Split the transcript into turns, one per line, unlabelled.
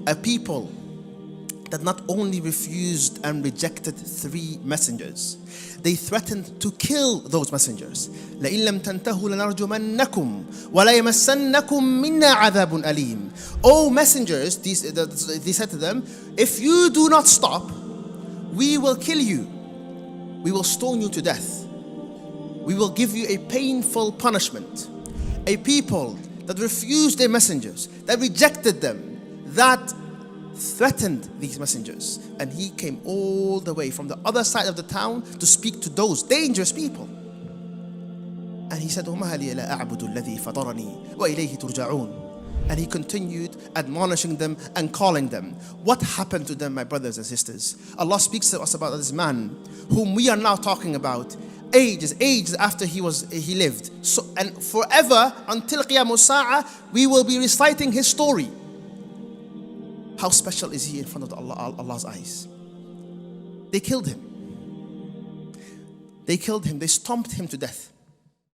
a people that not only refused and rejected 3 messengers, they threatened to kill those messengers. لَإِن لَمْ تَنْتَهُوا لَنَرْجُمَنَّكُمْ وَلَيَمَسَّنَّكُمْ مِنَّا عَذَابٌ أَلِيمٌ. O messengers, they said to them, if you do not stop, we will kill you. We will stone you to death. We will give you a painful punishment. A people that refused their messengers, that rejected them, that threatened these messengers. And he came all the way from the other side of the town to speak to those dangerous people. And he said, وَمَا لِيَ لَا أَعْبُدُ الَّذِي فَطَرَنِي وَإِلَيْهِ تُرْجَعُونَ. And he continued admonishing them and calling them. What happened to them, my brothers and sisters? Allah speaks to us about this man whom we are now talking about, ages after he lived. So, and forever until Qiyamul Sa'ah, we will be reciting his story. How special is he in front of Allah's eyes? They killed him. They stomped him to death.